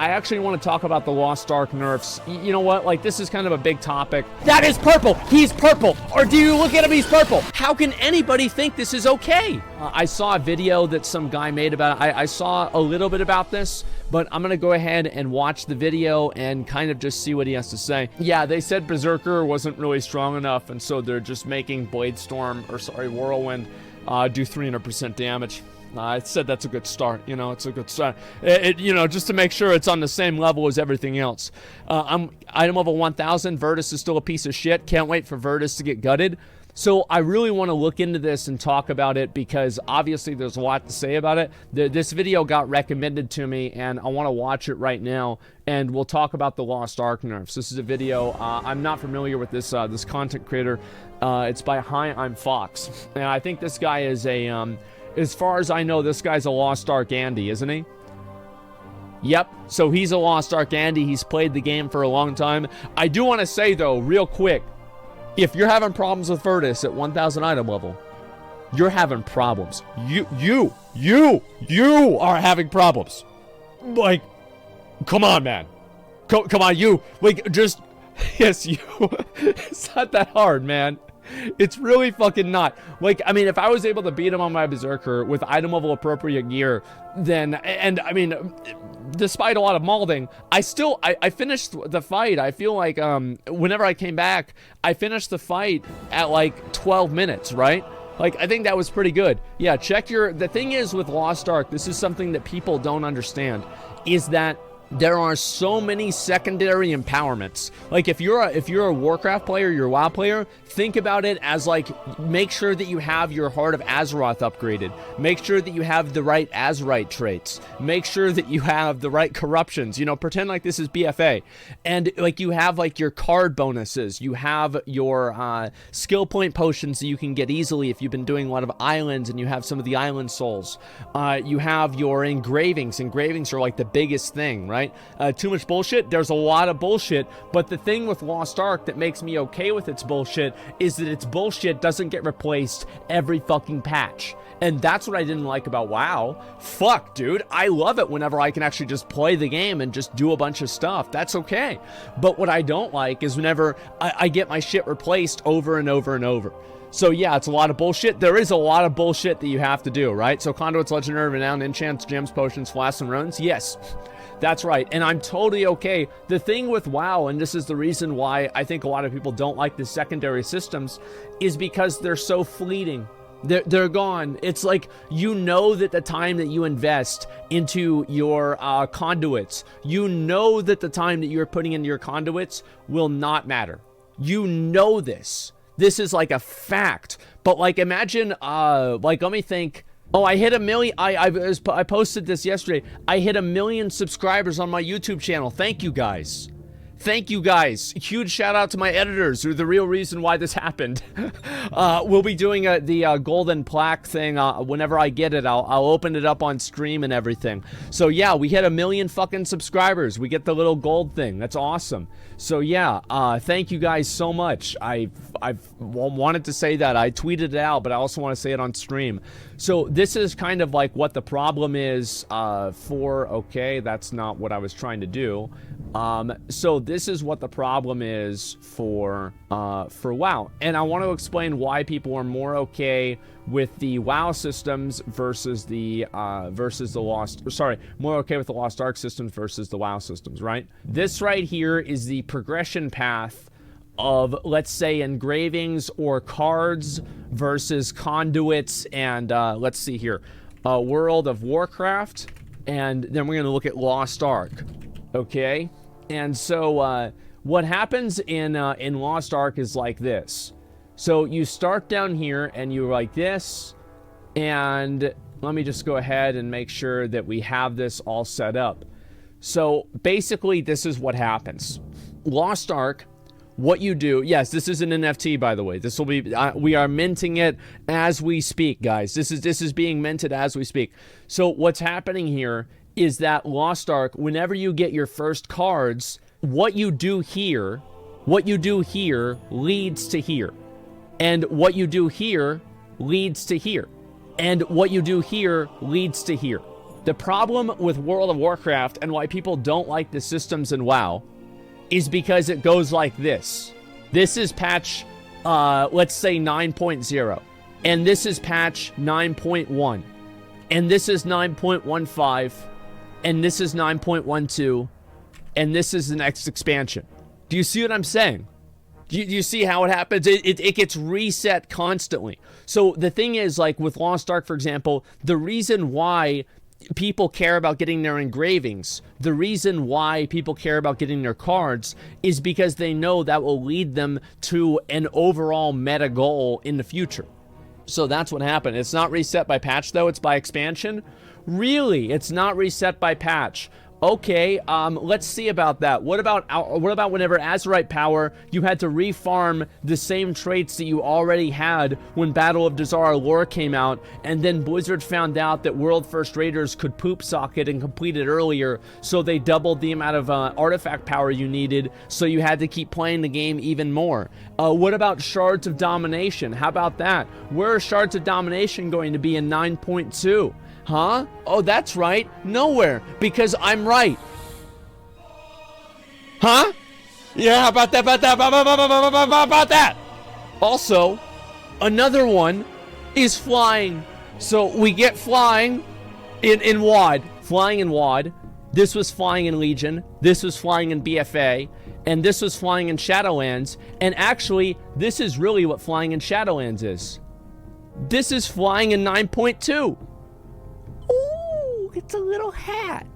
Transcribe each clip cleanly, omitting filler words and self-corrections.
I actually want to talk about the Lost Ark nerfs. You know what? Like, this is kind of a big topic. That is purple! He's purple! Or do you look at him, he's purple? How can anybody think this is okay? I saw a video that some guy made about it. I saw a little bit about this, but I'm gonna go ahead and watch the video and kind of just see what he has to say. Yeah, they said Berserker wasn't really strong enough, and so they're just making Whirlwind do 300% damage. I said that's a good start, you know, it's a good start. You know, just to make sure it's on the same level as everything else. I'm item level 1000, Virtus is still a piece of shit. Can't wait for Virtus to get gutted. So I really want to look into this and talk about it because obviously there's a lot to say about it. This video got recommended to me and I want to watch it right now, and we'll talk about the Lost Ark nerfs. This is a video, I'm not familiar with this this content creator. It's by Hi, I'm Fox. And I think this guy is a, as far as I know, this guy's a Lost Ark Andy, isn't he? Yep, so he's a Lost Ark Andy. He's played the game for a long time. I do want to say, though, real quick, if you're having problems with Virtus at 1000 item level, you're having problems. You are having problems. Like, come on, man. Come on, you. Like, just, yes, you. It's not that hard, man. It's really fucking not. Like, I mean, if I was able to beat him on my Berserker with item level appropriate gear, then, and I mean, despite a lot of molding, I finished the fight. I feel like, whenever I came back, I finished the fight at like 12 minutes, right? Like, I think that was pretty good. Yeah, check the thing is with Lost Ark, this is something that people don't understand, is that there are so many secondary empowerments. Like, if you're a Warcraft player, you're a WoW player, think about it as like, make sure that you have your Heart of Azeroth upgraded. Make sure that you have the right Azerite traits. Make sure that you have the right corruptions. You know, pretend like this is BFA. And like, you have like your card bonuses. You have your skill point potions that you can get easily if you've been doing a lot of islands and you have some of the island souls. You have your engravings. Engravings are like the biggest thing, right? Too much bullshit? There's a lot of bullshit, but the thing with Lost Ark that makes me okay with its bullshit is that its bullshit doesn't get replaced every fucking patch. And that's what I didn't like about WoW. Fuck, dude. I love it whenever I can actually just play the game and just do a bunch of stuff. That's okay. But what I don't like is whenever I get my shit replaced over and over and over. So yeah, it's a lot of bullshit. There is a lot of bullshit that you have to do, right? So conduits, legendary, renown, enchants, gems, potions, flasks, and runes. Yes. That's right, and I'm totally okay. The thing with WoW, and this is the reason why I think a lot of people don't like the secondary systems, is because they're so fleeting. They're gone. It's like, you know that the time that you invest into your conduits, you know that the time that you're putting into your conduits will not matter. You know this. This is like a fact. But like, imagine, like, let me think. Oh, I hit 1 million. I posted this yesterday. I hit 1 million subscribers on my YouTube channel. Thank you guys. Thank you guys. Huge shout out to my editors who are the real reason why this happened. We'll be doing the golden plaque thing whenever I get it. I'll open it up on stream and everything. So yeah, we hit 1 million fucking subscribers. We get the little gold thing. That's awesome. So yeah, thank you guys so much. I've wanted to say that. I tweeted it out, but I also want to say it on stream. So this is kind of like what the problem is okay, that's not what I was trying to do. So this is what the problem is for WoW, and I want to explain why people are more okay with the WoW systems versus the more okay with the Lost Ark systems versus the WoW systems, right? This right here is the progression path of, let's say, engravings or cards versus conduits and let's see here, World of Warcraft, and then we're going to look at Lost Ark. Okay, and so what happens in Lost Ark is like this. So you start down here and you're like this, and let me just go ahead and make sure that we have this all set up. So basically this is what happens. Lost Ark, what you do, yes, this is an NFT, by the way. This will be, we are minting it as we speak, guys. This is being minted as we speak. So what's happening here is that Lost Ark, whenever you get your first cards, what you do here leads to here. And what you do here leads to here. And what you do here leads to here. The problem with World of Warcraft and why people don't like the systems in WoW is because it goes like this. This is patch, let's say 9.0. And this is patch 9.1. And this is 9.15. And this is 9.12. And this is the next expansion. Do you see what I'm saying? Do you see how it happens? It gets reset constantly. So the thing is, like with Lost Ark, for example, the reason why people care about getting their engravings, the reason why people care about getting their cards is because they know that will lead them to an overall meta goal in the future. So that's what happened. It's not reset by patch, though. It's by expansion. Really? It's not reset by patch. Okay, let's see about that. What about whenever Azerite Power, you had to refarm the same traits that you already had when Battle of Dazara Lore came out, and then Blizzard found out that World First Raiders could poop socket and complete it earlier, so they doubled the amount of artifact power you needed, so you had to keep playing the game even more. What about Shards of Domination? How about that? Where are Shards of Domination going to be in 9.2? Huh? Oh, that's right. Nowhere. Because I'm right. Huh? Yeah, about that. Also, another one is flying. So we get flying in WoD. Flying in WoD. This was flying in Legion. This was flying in BFA. And this was flying in Shadowlands. And actually, this is really what flying in Shadowlands is. This is flying in 9.2. It's a little hat.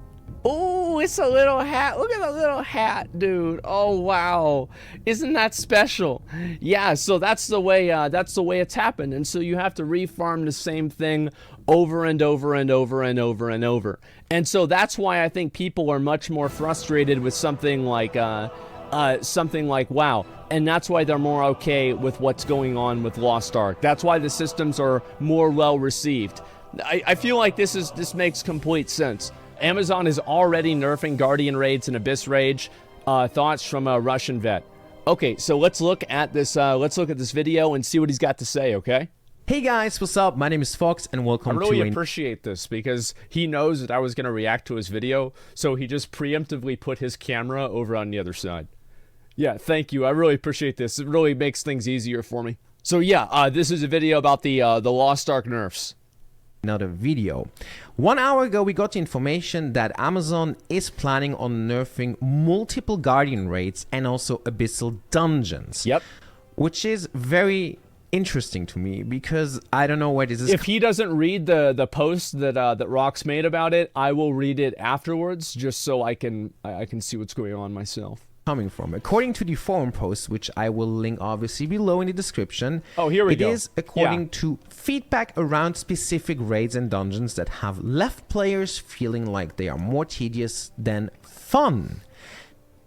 Oh, it's a little hat. Look at the little hat, dude. Oh, wow. Isn't that special? Yeah, so that's the way it's happened. And so you have to refarm the same thing over and over and over and over and over. And so that's why I think people are much more frustrated with something like WoW. And that's why they're more okay with what's going on with Lost Ark. That's why the systems are more well received. I feel like this makes complete sense. Amazon is already nerfing Guardian raids and Abyss Rage. Thoughts from a Russian vet. Okay, so let's look at this. Let's look at this video and see what he's got to say. Okay. Hey guys, what's up? My name is Fox, and welcome to. I really appreciate this because he knows that I was going to react to his video, so he just preemptively put his camera over on the other side. Yeah, thank you. I really appreciate this. It really makes things easier for me. So yeah, this is a video about the Lost Ark nerfs. Another video. 1 hour ago we got information that Amazon is planning on nerfing multiple Guardian raids and also Abyssal dungeons. Yep. Which is very interesting to me because I don't know where this is. If he doesn't read the post that Rox made about it, I will read it afterwards just so I can see what's going on myself. Coming from. According to the forum post, which I will link obviously below in the description. Oh, here we go. It is according to feedback around specific raids and dungeons that have left players feeling like they are more tedious than fun.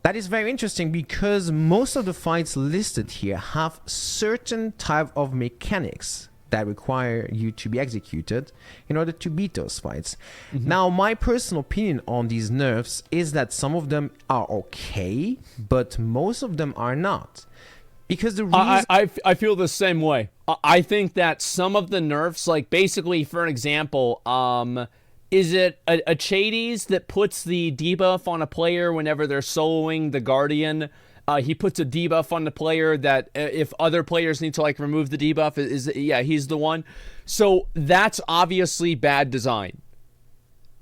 That is very interesting because most of the fights listed here have certain type of mechanics that require you to be executed in order to beat those fights. Now, my personal opinion on these nerfs is that some of them are okay, but most of them are not. Because the reason... I feel the same way. I think that some of the nerfs, like basically, for an example, is it a Chades that puts the debuff on a player whenever they're soloing the Guardian? He puts a debuff on the player that if other players need to like remove the debuff, yeah, he's the one. So that's obviously bad design.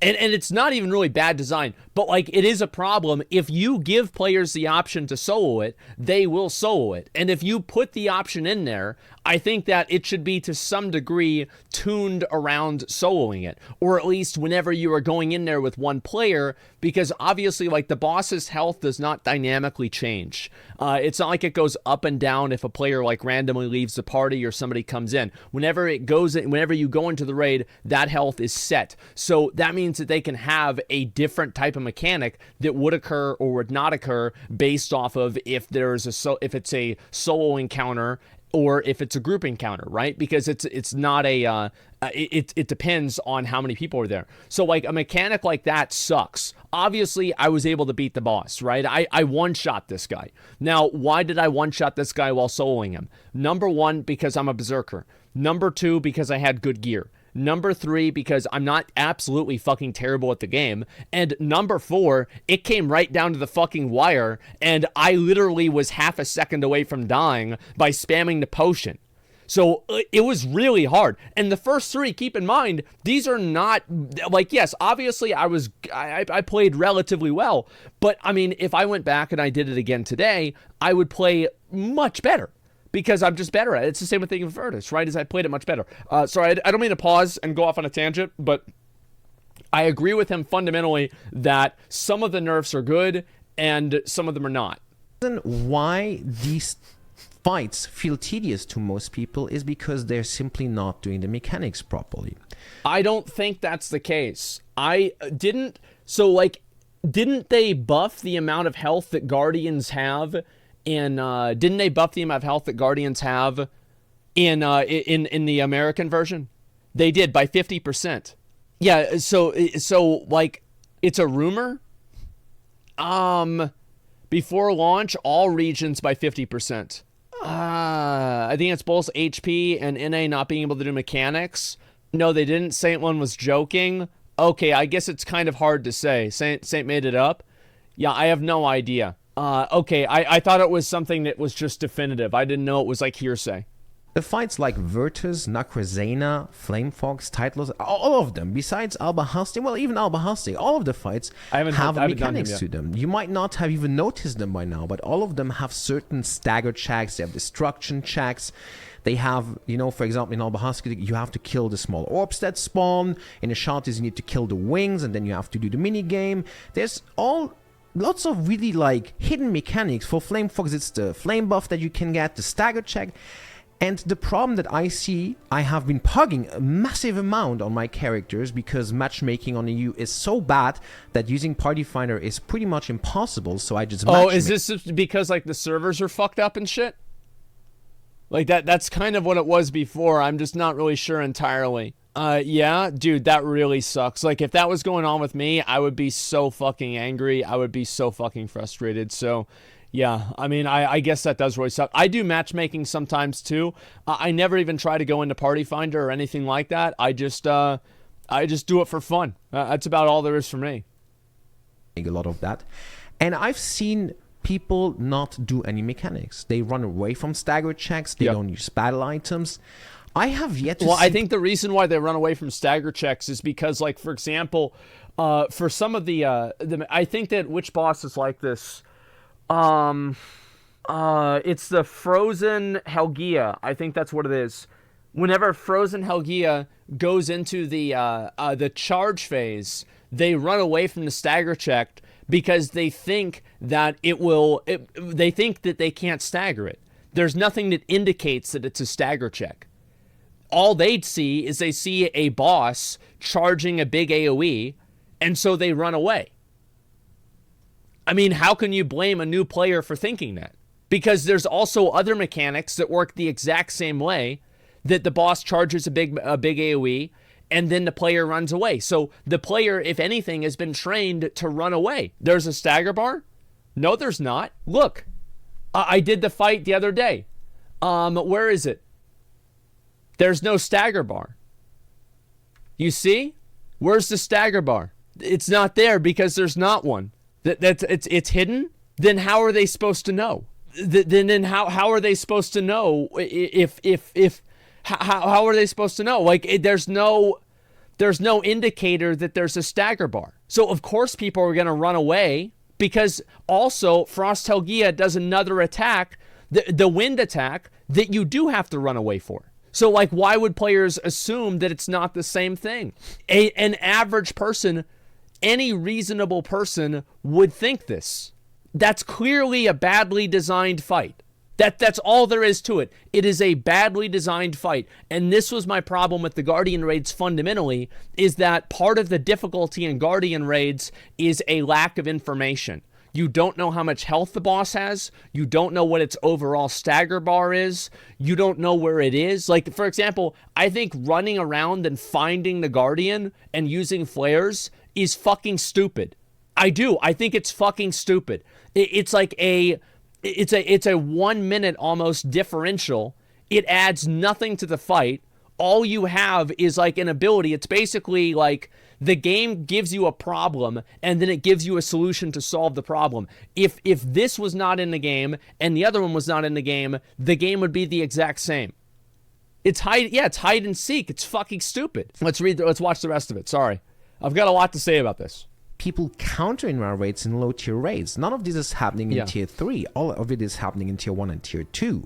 And it's not even really bad design, but like it is a problem. If you give players the option to solo it, they will solo it. And if you put the option in there, I think that it should be to some degree tuned around soloing it, or at least whenever you are going in there with one player, because obviously like the boss's health does not dynamically change. It's not like it goes up and down if a player like randomly leaves the party or somebody comes in. Whenever you go into the raid, that health is set. So that means that they can have a different type of mechanic that would occur or would not occur based off of if it's a solo encounter or if it's a group encounter, right? Because it's not a it depends on how many people are there. So like a mechanic like that sucks. Obviously, I was able to beat the boss, right? I one-shot this guy. Now, why did I one-shot this guy while soloing him? Number one, because I'm a berserker. Number two, because I had good gear. Number 3, because I'm not absolutely fucking terrible at the game. And number 4, it came right down to the fucking wire, and I literally was half a second away from dying by spamming the potion. So it was really hard. And the first 3, keep in mind, these are not, like, yes, obviously I played relatively well. But, I mean, if I went back and I did it again today, I would play much better. Because I'm just better at it. It's the same thing with Virtus, right? As I played it much better. Sorry, I don't mean to pause and go off on a tangent, but I agree with him fundamentally that some of the nerfs are good and some of them are not. Why these fights feel tedious to most people is because they're simply not doing the mechanics properly. I don't think that's the case. Didn't they buff the amount of health that Guardians have? Didn't they buff the amount of health that Guardians have in the American version? They did by 50%. Yeah, so like it's a rumor. Before launch, all regions by 50%. I think it's both HP and NA not being able to do mechanics. No, they didn't. Saint one was joking. Okay, I guess it's kind of hard to say. Saint made it up. Yeah, I have no idea. Okay, I thought it was something that was just definitive. I didn't know it was like hearsay. The fights like Virtus, Nakrazena, Flamefox, Titlos, all of them, besides Alba-Hasti, well, even Alba-Hasti, all of the fights have mechanics to them. You might not have even noticed them by now, but all of them have certain stagger checks, they have destruction checks. They have, you know, for example, in Alba-Hasti, you have to kill the small orbs that spawn. In Ashantis, you need to kill the wings, and then you have to do the mini game. There's lots of really like hidden mechanics. For Flamefox, it's the flame buff that you can get, the stagger check. And the problem that I see, I have been pugging a massive amount on my characters because matchmaking on EU is so bad that using Party Finder is pretty much impossible, so I just matchmake. Oh, is this because like the servers are fucked up and shit? Like that's kind of what it was before. I'm just not really sure entirely. Yeah, dude, that really sucks. Like, if that was going on with me, I would be so fucking angry. I would be so fucking frustrated. So, yeah, I mean, I guess that does really suck. I do matchmaking sometimes, too. I never even try to go into Party Finder or anything like that. I just do it for fun. That's about all there is for me. A lot of that. And I've seen people not do any mechanics. They run away from stagger checks. They don't use battle items. I have yet to see... I think the reason why they run away from stagger checks is because, like, for example, for some of the I think that which boss is like this? It's the Frozen Helgia. I think that's what it is. Whenever Frozen Helgia goes into the charge phase, they run away from the stagger check because they think that they think that they can't stagger it. There's nothing that indicates that it's a stagger check. All they'd see is they see a boss charging a big AoE, and so they run away. I mean, how can you blame a new player for thinking that? Because there's also other mechanics that work the exact same way, that the boss charges a big AoE, and then the player runs away. So the player, if anything, has been trained to run away. There's a stagger bar? No, there's not. Look, I did the fight the other day. Where is it? There's no stagger bar. You see? Where's the stagger bar? It's not there because there's not one. It's hidden? Then how are they supposed to know? Then how are they supposed to know how are they supposed to know? Like, there's no indicator that there's a stagger bar. So of course people are going to run away, because also Frost Helgia does another attack, the wind attack, that you do have to run away for. So, like, why would players assume that it's not the same thing? An average person, any reasonable person would think this. That's clearly a badly designed fight. That's all there is to it. It is a badly designed fight. And this was my problem with the Guardian raids fundamentally, is that part of the difficulty in Guardian raids is a lack of information. You don't know how much health the boss has. You don't know what its overall stagger bar is. You don't know where it is. Like, for example, I think running around and finding the Guardian and using flares is fucking stupid. I do. I think it's fucking stupid. It's like it's a 1 minute almost differential. It adds nothing to the fight. all you have is like an ability. It's basically like the game gives you a problem and then it gives you a solution to solve the problem. If this was not in the game and the other one was not in the game would be the exact same. It's hide and seek. It's fucking stupid. Let's watch the rest of it. Sorry. I've got a lot to say about this. People countering our rates in low tier raids. None of this is happening in tier 3. All of it is happening in tier 1 and tier 2,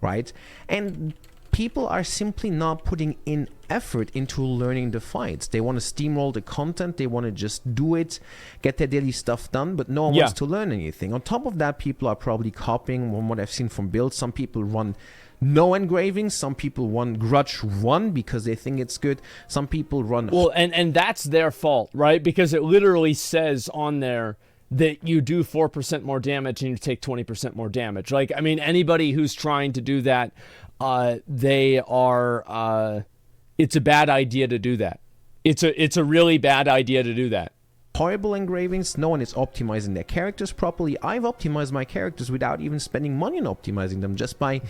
right? And people are simply not putting in effort into learning the fights. They want to steamroll the content. They want to just do it, get their daily stuff done, but no one wants to learn anything. On top of that, people are probably copying from what I've seen from builds. Some people run no engravings. Some people run Grudge 1 because they think it's good. Some people run... Well, and that's their fault, right? Because it literally says on there that you do 4% more damage and you take 20% more damage. Like, I mean, anybody who's trying to do that, they are... it's a bad idea to do that. It's a really bad idea to do that. Horrible engravings. No one is optimizing their characters properly. I've optimized my characters without even spending money on optimizing them, just by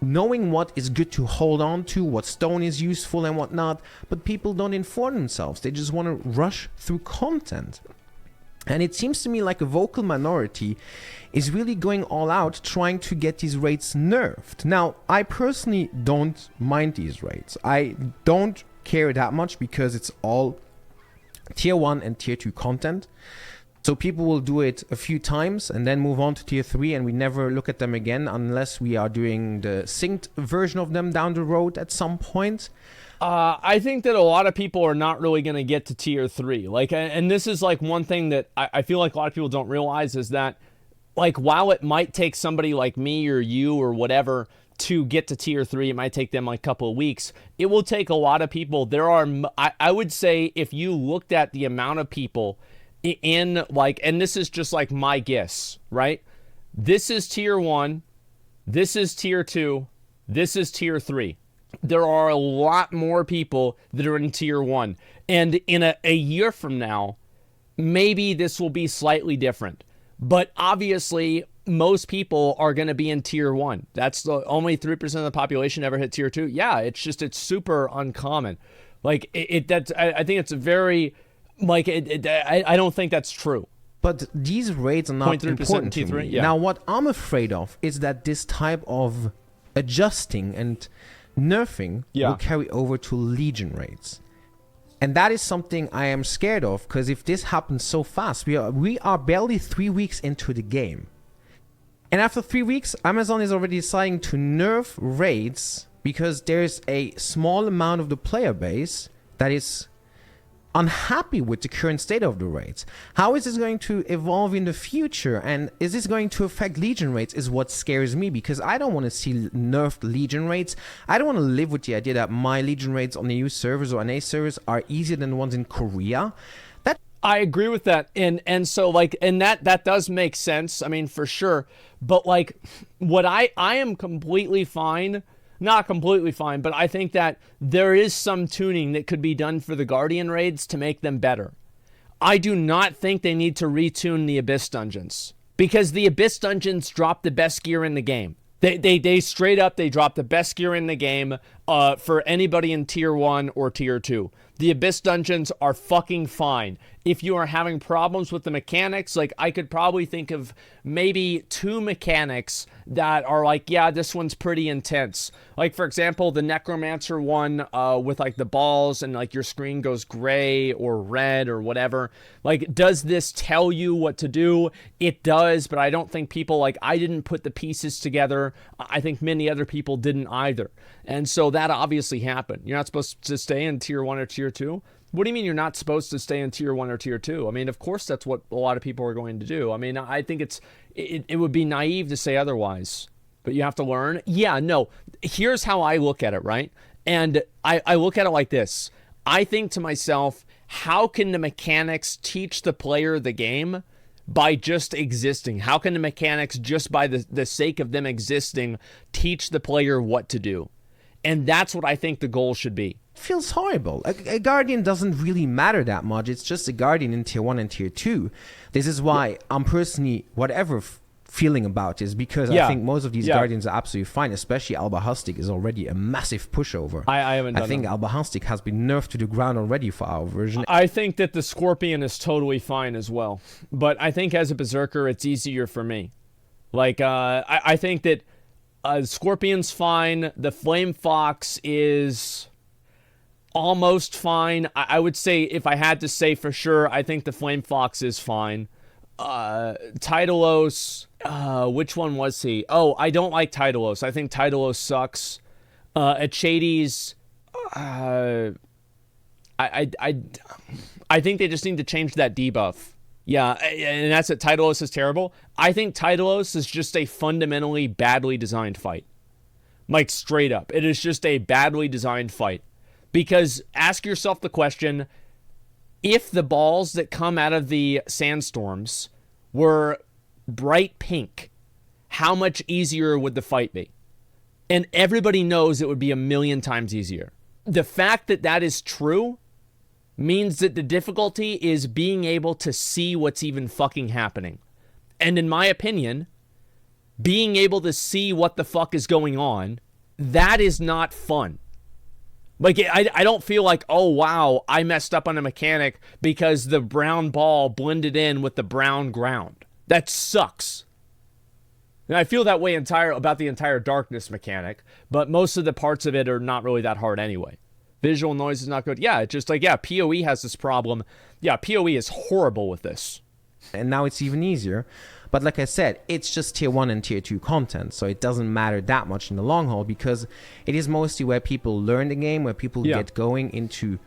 knowing what is good to hold on to, what stone is useful and whatnot. But people don't inform themselves. They just want to rush through content. And it seems to me like a vocal minority is really going all out trying to get these rates nerfed. Now, I personally don't mind these rates. I don't care that much because it's all tier 1 and tier 2 content. So people will do it a few times and then move on to tier 3, and we never look at them again unless we are doing the synced version of them down the road at some point. I think that a lot of people are not really going to get to tier 3. Like, and this is like one thing that I feel like a lot of people don't realize is that, like, while it might take somebody like me or you or whatever to get to tier 3, it might take them like a couple of weeks. It will take a lot of people. There are, I would say, if you looked at the amount of people in, like, and this is just like my guess, right? This is tier 1, this is tier 2, this is tier 3. There are a lot more people that are in tier 1. And in a year from now, maybe this will be slightly different. But obviously, most people are going to be in tier 1. That's the only 3% of the population ever hit tier 2. Yeah, it's super uncommon. Like, I think it's a very... Like, I don't think that's true. But these rates are not important to me. Yeah. Now, what I'm afraid of is that this type of adjusting and nerfing will carry over to Legion rates. And that is something I am scared of, because if this happens so fast, we are barely 3 weeks into the game. And after 3 weeks, Amazon is already deciding to nerf raids because there's a small amount of the player base that is unhappy with the current state of the rates. How is this going to evolve in the future, and is this going to affect Legion rates is what scares me, because I don't want to see nerfed Legion rates. I don't want to live with the idea that my Legion rates on the EU servers or NA servers are easier than the ones in Korea. I agree with that, and so, like, and that does make sense, I mean, for sure. But like, what I am completely fine, not completely fine, but I think that there is some tuning that could be done for the Guardian raids to make them better. I do not think they need to retune the Abyss dungeons, because the Abyss dungeons drop the best gear in the game. They straight up, they drop the best gear in the game for anybody in tier 1 or tier 2. The Abyss dungeons are fucking fine. If you are having problems with the mechanics, like, I could probably think of maybe 2 mechanics that are like, yeah, this one's pretty intense. Like, for example, the Necromancer one with, like, the balls and, like, your screen goes gray or red or whatever. Like, does this tell you what to do? It does, but I don't think people, like, I didn't put the pieces together. I think many other people didn't either. And so that obviously happened. You're not supposed to stay in tier 1 or tier 2. What do you mean you're not supposed to stay in tier 1 or tier 2? I mean, of course that's what a lot of people are going to do. I mean, I think it would be naive to say otherwise, but you have to learn. Yeah, no, here's how I look at it, right? And I look at it like this. I think to myself, how can the mechanics teach the player the game by just existing? How can the mechanics, just by the sake of them existing, teach the player what to do? And that's what I think the goal should be. It feels horrible. A Guardian doesn't really matter that much. It's just a Guardian in tier 1 and tier 2. This is why I'm personally, whatever feeling about this, because I think most of these Guardians are absolutely fine, especially Albahastic is already a massive pushover. I think Albahastic has been nerfed to the ground already for our version. I think that the Scorpion is totally fine as well, but I think as a Berserker it's easier for me. Like I think that Scorpion's fine, the Flame Fox is almost fine. I would say, if I had to say for sure, I think the Flame Fox is fine. Titalos, which one was he? Oh, I don't like Titalos. I think Titalos sucks. Achates, I think they just need to change that debuff. Yeah, and that's it. Titalos is terrible. I think Titalos is just a fundamentally badly designed fight. Like, straight up. It is just a badly designed fight. Because ask yourself the question, if the balls that come out of the sandstorms were bright pink, how much easier would the fight be? And everybody knows it would be 1,000,000 times easier. The fact that that is true means that the difficulty is being able to see what's even fucking happening. And in my opinion, being able to see what the fuck is going on, that is not fun. Like, I don't feel like, oh, wow, I messed up on a mechanic because the brown ball blended in with the brown ground. That sucks. And I feel that way about the entire darkness mechanic, but most of the parts of it are not really that hard anyway. Visual noise is not good. Yeah, it's just like, yeah, PoE has this problem. Yeah, PoE is horrible with this. And now it's even easier. But like I said, it's just tier 1 and tier 2 content, so it doesn't matter that much in the long haul, because it is mostly where people learn the game, where people get going into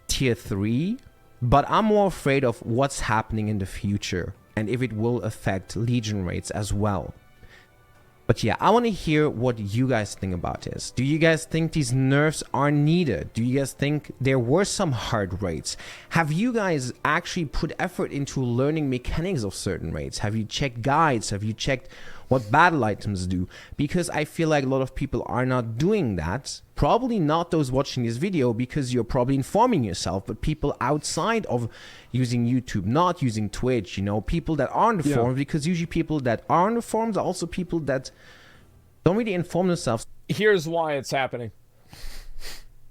tier 3. But I'm more afraid of what's happening in the future, and if it will affect Legion rates as well. But yeah, I want to hear what you guys think about this. Do you guys think these nerfs are needed? Do you guys think there were some hard raids? Have you guys actually put effort into learning mechanics of certain raids? Have you checked guides? Have you checked what battle items do? Because I feel like a lot of people are not doing that. Probably not those watching this video, because you're probably informing yourself, but people outside of using YouTube, not using Twitch, you know, people that are on the forums, because usually people that are on the forums are also people that don't really inform themselves. Here's why it's happening.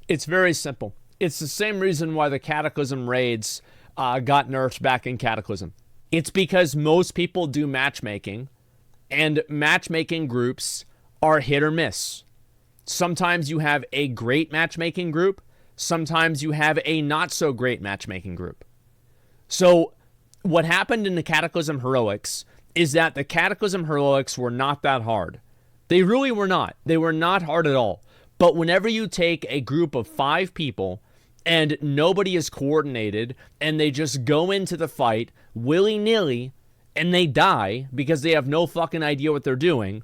It's very simple. It's the same reason why the Cataclysm raids got nerfed back in Cataclysm. It's because most people do matchmaking, and matchmaking groups are hit or miss. Sometimes you have a great matchmaking group. Sometimes you have a not so great matchmaking group. So what happened in the Cataclysm Heroics is that the Cataclysm Heroics were not that hard. They really were not. They were not hard at all. But whenever you take a group of 5 people and nobody is coordinated and they just go into the fight willy-nilly and they die because they have no fucking idea what they're doing,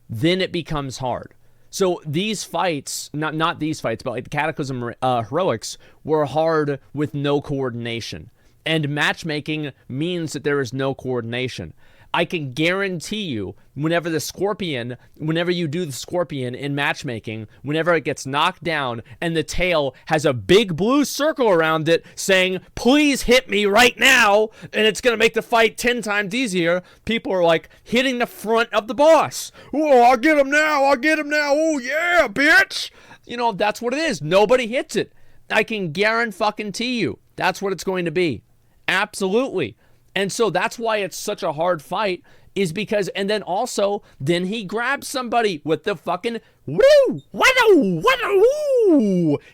then it becomes hard. So these fights, not these fights, but like the Cataclysm Heroics were hard with no coordination. And matchmaking means that there is no coordination. I can guarantee you, whenever you do the Scorpion in matchmaking, whenever it gets knocked down and the tail has a big blue circle around it saying, please hit me right now, and it's going to make the fight 10 times easier, people are like hitting the front of the boss. Oh, I'll get him now. Oh, yeah, bitch. You know, that's what it is. Nobody hits it. I can guarantee you that's what it's going to be. Absolutely. And so that's why it's such a hard fight, is because, and then also, then he grabs somebody with the fucking woo,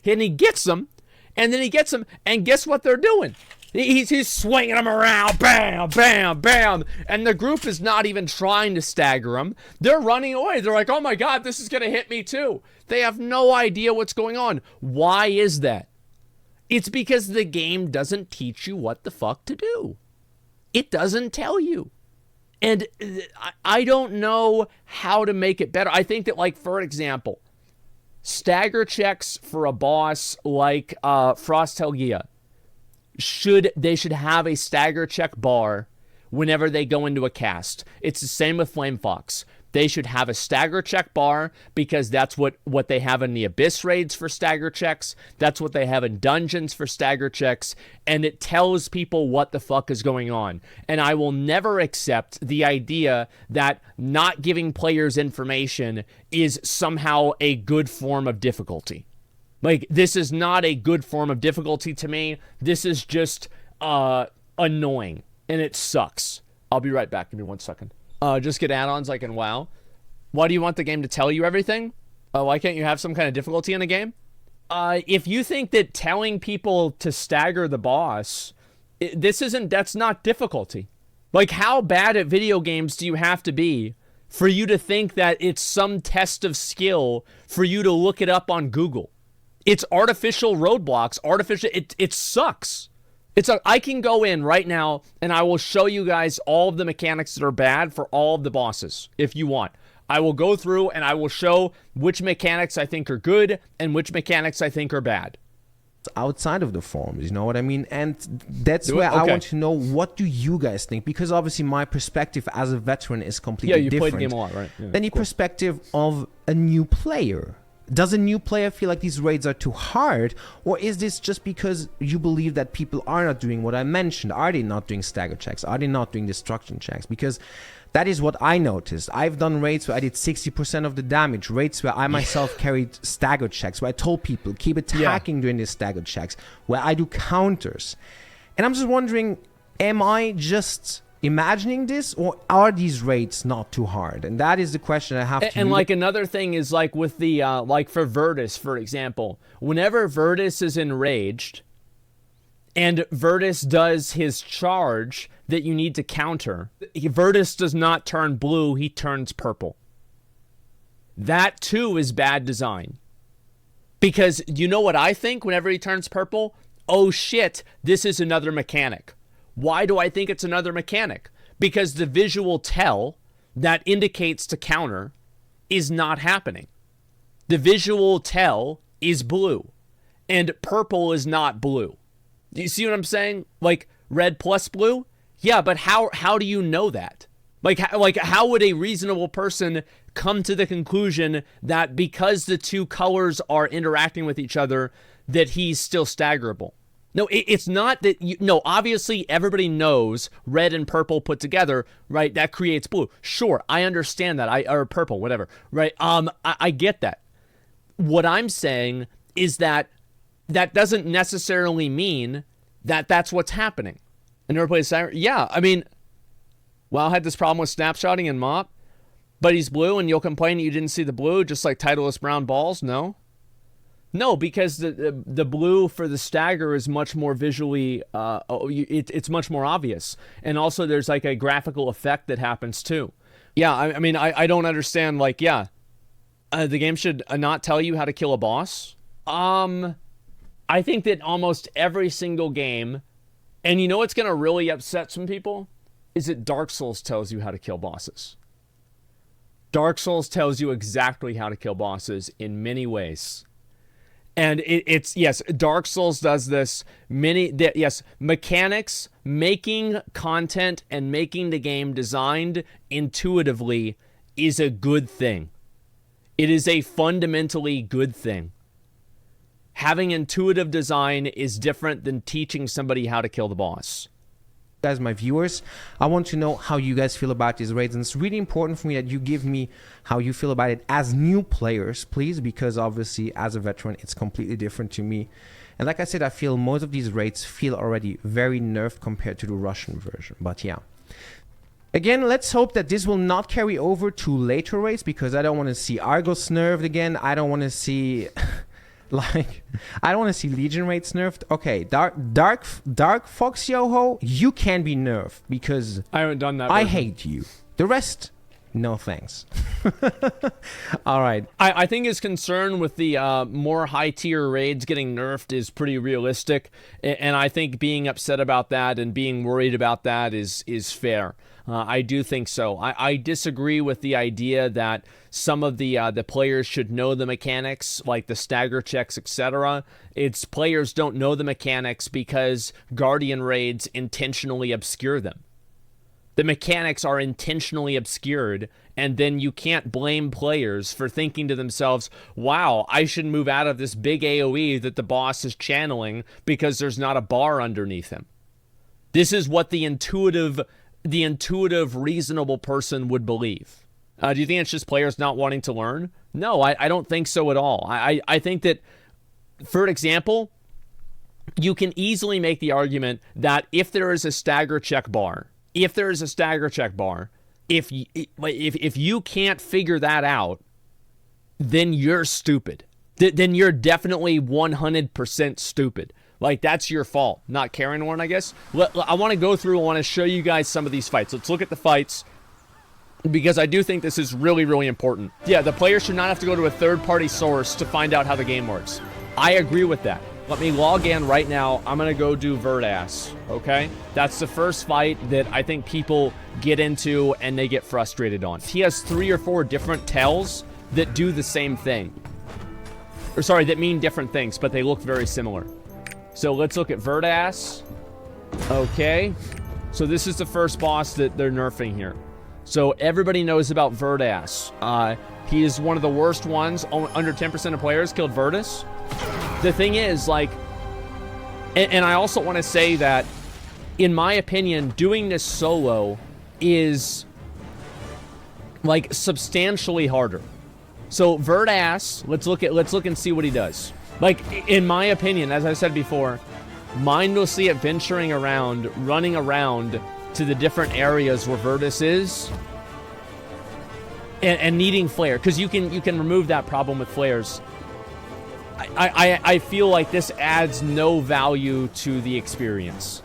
and he gets them, and then he gets them, and guess what they're doing? He's swinging them around, bam, bam, bam, and the group is not even trying to stagger him. They're running away. They're like, oh my God, this is going to hit me too. They have no idea what's going on. Why is that? It's because the game doesn't teach you what the fuck to do. It doesn't tell you. And I don't know how to make it better. I think that, like, for example, stagger checks for a boss like Frost Helgia, they should have a stagger check bar whenever they go into a cast. It's the same with Flame Fox. They should have a stagger check bar because that's what they have in the Abyss raids for stagger checks. That's what they have in dungeons for stagger checks. And it tells people what the fuck is going on. And I will never accept the idea that not giving players information is somehow a good form of difficulty. Like, this is not a good form of difficulty to me. This is just annoying. And it sucks. I'll be right back. Give me 1 second. Just get add-ons like in WoW. Why do you want the game to tell you everything? Why can't you have some kind of difficulty in the game? If you think that telling people to stagger the boss, that's not difficulty. Like, how bad at video games do you have to be for you to think that it's some test of skill for you to look it up on Google? It's artificial roadblocks. It sucks. I can go in right now and I will show you guys all of the mechanics that are bad for all of the bosses if you want. I will go through and I will show which mechanics I think are good and which mechanics I think are bad. Outside of the forums, you know what I mean? And that's where I want to know, what do you guys think? Because obviously my perspective as a veteran is completely different. Yeah, you played the game a lot, right? Yeah, than the perspective of a new player. Does a new player feel like these raids are too hard? Or is this just because you believe that people are not doing what I mentioned? Are they not doing stagger checks? Are they not doing destruction checks? Because that is what I noticed. I've done raids where I did 60% of the damage. Raids where I myself carried stagger checks. Where I told people, keep attacking during these stagger checks. Where I do counters. And I'm just wondering, am I just imagining this, or are these raids not too hard? And that is the question I have to. And like another thing is like with the like for Virtus, for example, whenever Virtus is enraged and Virtus does his charge that you need to counter, Virtus does not turn blue, he turns purple. That too is bad design. Because you know what I think whenever he turns purple? Oh shit, this is another mechanic. Why do I think it's another mechanic? Because the visual tell that indicates to counter is not happening. The visual tell is blue, and purple is not blue. Do you see what I'm saying? Like red plus blue? Yeah, but how do you know that? Like how would a reasonable person come to the conclusion that because the two colors are interacting with each other, that he's still staggerable? No, it's not that obviously everybody knows red and purple put together, right? That creates blue. Sure, I understand that. Or purple, whatever, right? I get that. What I'm saying is that doesn't necessarily mean that that's what's happening. I never played Cyber. Yeah, I mean, WoW had this problem with snapshotting and mop, but he's blue and you'll complain that you didn't see the blue, just like Titleist brown balls? No, because the blue for the stagger is much more visually, it's much more obvious. And also there's like a graphical effect that happens too. Yeah, I mean, I don't understand, like, the game should not tell you how to kill a boss. I think that almost every single game, and you know what's going to really upset some people? Is that Dark Souls tells you how to kill bosses. Dark Souls tells you exactly how to kill bosses in many ways. And it's yes, Dark Souls does this. Mechanics, making content and making the game designed intuitively is a good thing. It is a fundamentally good thing. Having intuitive design is different than teaching somebody how to kill the boss. Guys, my viewers, I want to know how you guys feel about these raids, and it's really important for me that you give me how you feel about it as new players, please, because obviously as a veteran it's completely different to me. And like I said, I feel most of these raids feel already very nerfed compared to the Russian version, but yeah. Again, let's hope that this will not carry over to later raids, because I don't want to see Argos nerfed again. I don't want to see like, I don't want to see Legion rates nerfed. Okay, Dark Fox Yoho, you can be nerfed because I haven't done that. I hate you. The rest, no thanks. All right. I think his concern with the more high tier raids getting nerfed is pretty realistic, and I think being upset about that and being worried about that is fair. I do think so. I disagree with the idea that some of the players should know the mechanics, like the stagger checks, etc. It's players don't know the mechanics because Guardian raids intentionally obscure them. The mechanics are intentionally obscured, and then you can't blame players for thinking to themselves, wow, I should move out of this big AoE that the boss is channeling because there's not a bar underneath him. This is what the intuitive, reasonable person would believe. Do you think it's just players not wanting to learn? No, I don't think so at all. I think that, for example, you can easily make the argument that if there is a stagger check bar, if you can't figure that out, then you're stupid. Then you're definitely 100% stupid. Like, that's your fault, not carrying one, I guess. I want to go through, I want to show you guys some of these fights. Let's look at the fights, because I do think this is really, really important. Yeah, the player should not have to go to a third-party source to find out how the game works. I agree with that. Let me log in right now. I'm going to go do Verdas, okay? That's the first fight that I think people get into and they get frustrated on. He has 3 or 4 different tells that do the same thing. Or sorry, that mean different things, but they look very similar. So let's look at Verdas. Okay. So this is the first boss that they're nerfing here. So everybody knows about Verdas. He is one of the worst ones. Under 10% of players killed Verdas. The thing is, like, and I also want to say that, in my opinion, doing this solo is, like, substantially harder. So Verdas, let's look and see what he does. Like, in my opinion, as I said before, mindlessly adventuring around, running around to the different areas where Verdas is, and needing flare, because you can remove that problem with flares. I feel like this adds no value to the experience.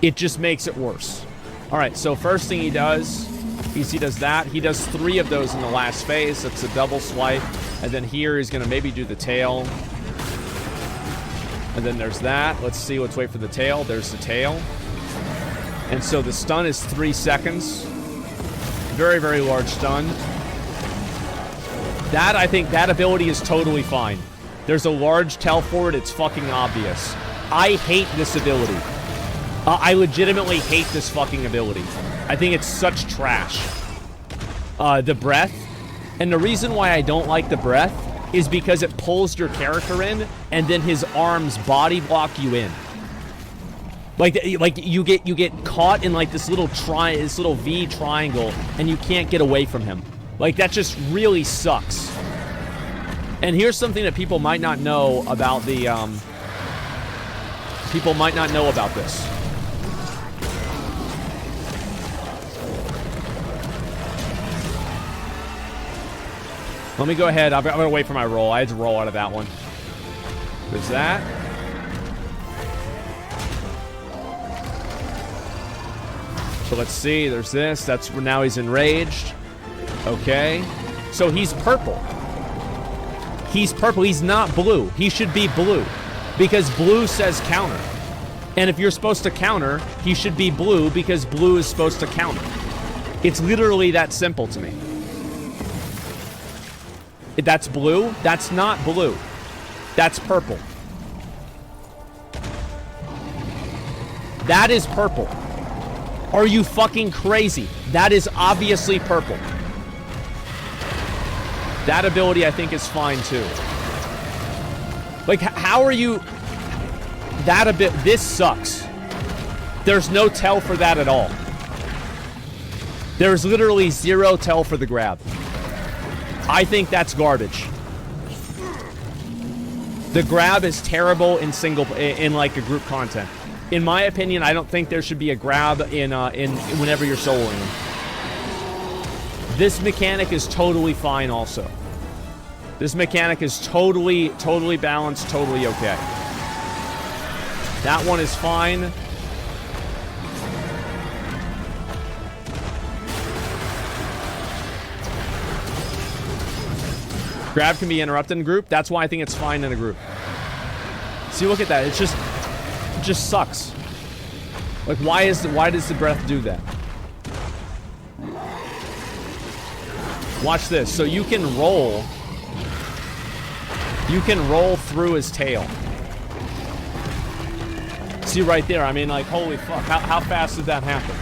It just makes it worse. All right, so first thing he does is he does that. He does 3 of those in the last phase. That's a double swipe. And then here he's going to maybe do the tail. And then there's that. Let's see. Let's wait for the tail. There's the tail. And so the stun is 3 seconds. Very, very large stun. That, I think, that ability is totally fine. There's a large tell for it. It's fucking obvious. I hate this ability. I legitimately hate this fucking ability. I think it's such trash. The breath. And the reason why I don't like the breath is because it pulls your character in, and then his arms body block you in. Like you get caught in like this little V triangle, and you can't get away from him. Like, that just really sucks. And here's something that people might not know about the this. Let me go ahead. I'm going to wait for my roll. I had to roll out of that one. There's that. So let's see. There's this. That's where now he's enraged. Okay. So he's purple. He's purple. He's not blue. He should be blue. Because blue says counter. And if you're supposed to counter, he should be blue because blue is supposed to counter. It's literally that simple to me. That's blue? That's not blue. That's purple. That is purple. Are you fucking crazy? That is obviously purple. That ability, I think, is fine, too. Like, how are you... That a bit... This sucks. There's no tell for that at all. There's literally 0 tell for the grab. I think that's garbage. The grab is terrible in like a group content. In my opinion, I don't think there should be a grab in whenever you're soloing him. This mechanic is totally fine also. This mechanic is totally balanced, totally okay. That one is fine. Grab can be interrupted in group. That's why I think it's fine in a group. See, look at that. It just sucks. Like, why does the breath do that? Watch this. So you can roll. You can roll through his tail. See right there. I mean, like, holy fuck. How fast did that happen?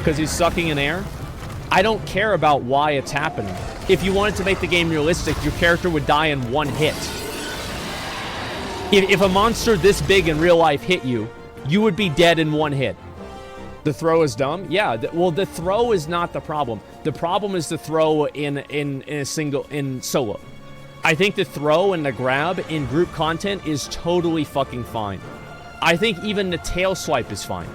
because he's sucking in air. I don't care about why it's happening. If you wanted to make the game realistic, your character would die in one hit. If a monster this big in real life hit you, you would be dead in one hit. The throw is dumb? Yeah, well, the throw is not the problem. The problem is the throw in solo. I think the throw and the grab in group content is totally fucking fine. I think even the tail swipe is fine.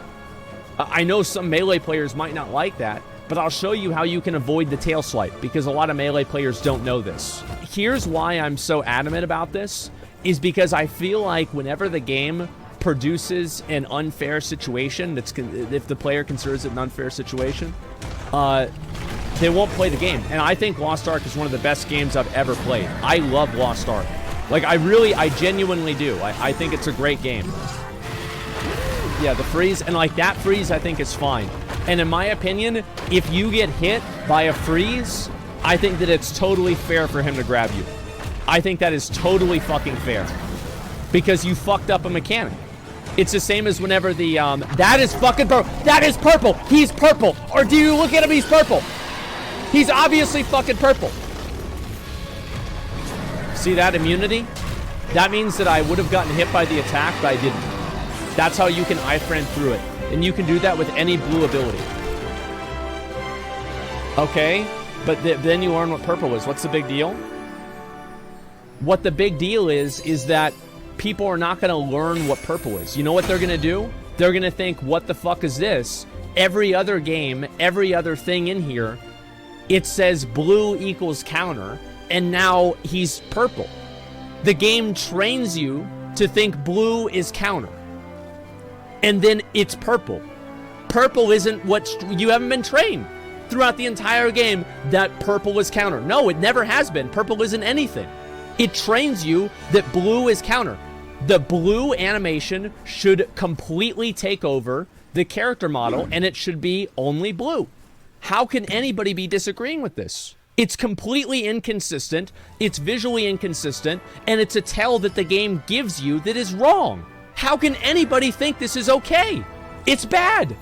I know some melee players might not like that, but I'll show you how you can avoid the tail swipe, because a lot of melee players don't know this. Here's why I'm so adamant about this, is because I feel like whenever the game produces an unfair situation, if the player considers it an unfair situation, they won't play the game. And I think Lost Ark is one of the best games I've ever played. I love Lost Ark. Like, I genuinely do. I think it's a great game. Yeah, the freeze, and like that freeze I think is fine. And in my opinion, if you get hit by a freeze, I think that it's totally fair for him to grab you. I think that is totally fucking fair. Because you fucked up a mechanic. It's the same as whenever the, that is fucking purple. That is purple. He's purple. Or do you look at him? He's purple. He's obviously fucking purple. See that immunity? That means that I would have gotten hit by the attack, but I didn't. That's how you can iframe through it. And you can do that with any blue ability. Okay, but then you learn what purple is. What's the big deal? What the big deal is that people are not going to learn what purple is. You know what they're going to do? They're going to think, what the fuck is this? Every other game, every other thing in here, it says blue equals counter, and now he's purple. The game trains you to think blue is counter. And then it's purple. Purple isn't what... You haven't been trained throughout the entire game that purple was counter. No, it never has been. Purple isn't anything. It trains you that blue is counter. The blue animation should completely take over the character model, and it should be only blue. How can anybody be disagreeing with this? It's completely inconsistent, it's visually inconsistent, and it's a tell that the game gives you that is wrong. How can anybody think this is okay? It's bad.